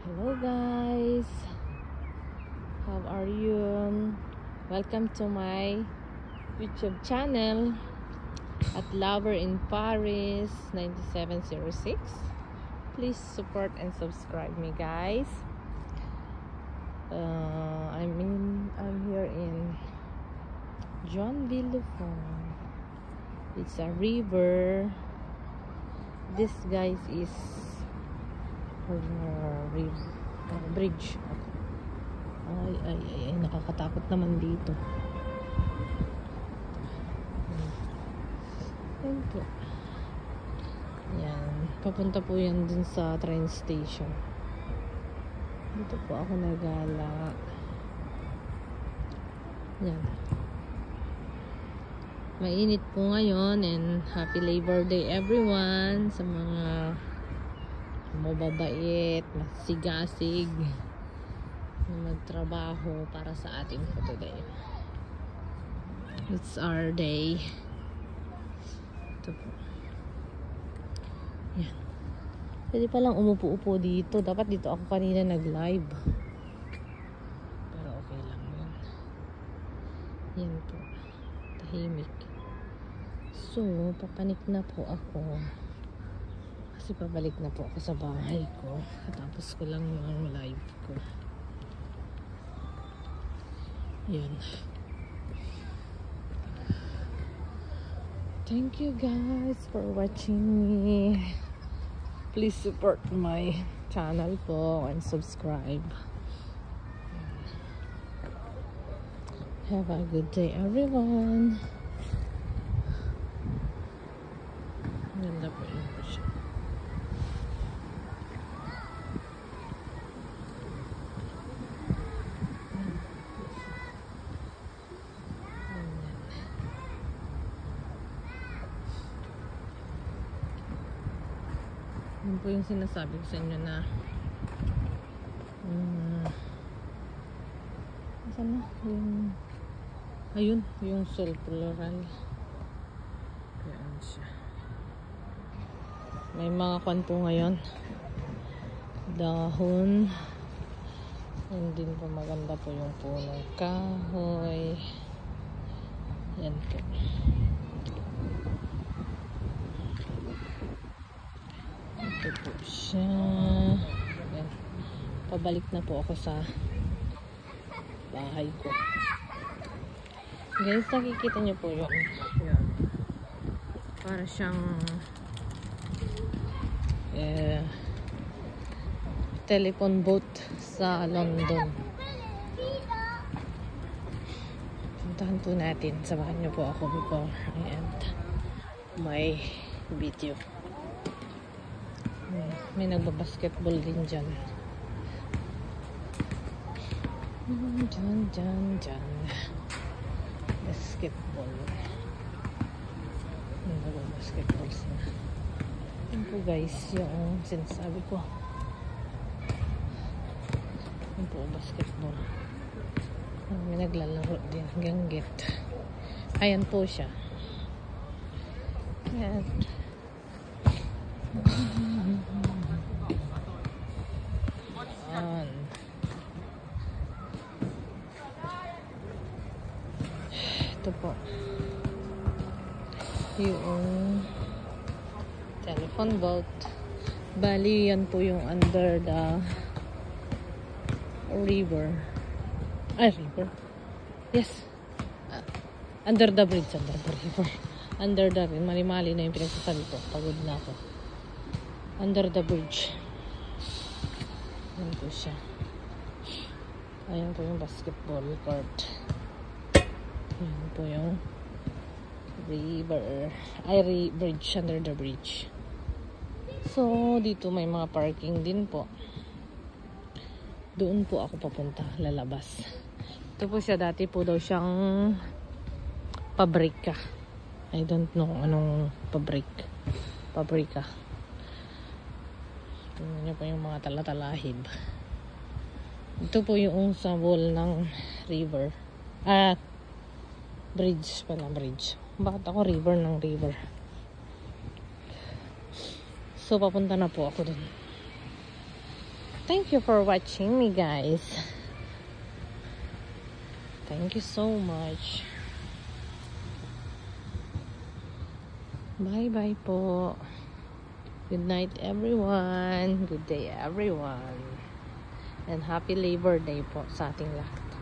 Hello guys, how are you? Welcome to my YouTube channel at Lover in Paris 9706. Please support and subscribe me guys. I'm here in Joinville. It's a river. This guys is bridge. Ay, nakakatakot naman dito. Yan po. Yan, papunta po yan dun sa train station. Dito po ako nagala. Yan. Mainit po ngayon, and happy Labor Day everyone sa mga mababait, masigasig na magtrabaho para sa atin po today. It's our day. Ito po. Yan. Pwede palang umupo-upo dito. Dapat dito ako kanina nag-live. Pero okay lang yun. Yan po. Tahimik. So, papanik na po ako. Kasi pabalik na po ako sa bahay ko. Tapos ko lang yung live ko. Yan. Thank you guys for watching me. Please support my channel po and subscribe. Have a good day everyone. Ganda po yung siya. Yun po yung sinasabi ko sa inyo na saan na? Yung sol plural. Yan siya. May mga kwan po ngayon. Dahon. Yan din po, maganda po yung punong kahoy. Yan po. Ito po siya. Yan. Pabalik na po ako sa bahay ko. Guys, nakikita nyo po yung para siyang telephone boat sa London. Puntahan po natin. Samahan nyo po ako before I end my video. May nagbabasketball din dyan. Dyan. Basketball. Nagbabasketball sila. Yan po guys, yung sinasabi ko. Yan po, basketball. May naglalaro din hanggang gate. Ayan po siya. Yan. Ito po yung telephone boat. Bali yan po yung under the river. River? Yes. Under the bridge. Under the river. Under the river. Mali-mali na yung pinagsasabi ko. Pagod na ako. Under the bridge. Yan po siya. Ayan po yung basketball court. Yan po yung river. Bridge. Under the bridge. So, dito may mga parking din po. Doon po ako papunta. Lalabas. Ito po siya. Dati po daw siyang pabrika. I don't know anong pabrika. Tingnan nyo po yung mga talatalahib. Ito po yung sa wall ng river. Bridge pala, bridge. Bakit ako river ng river? So, papunta na po ako dun. Thank you for watching me, guys. Thank you so much. Bye-bye po. Good night, everyone. Good day, everyone. And happy Labor Day po sa ating lahat.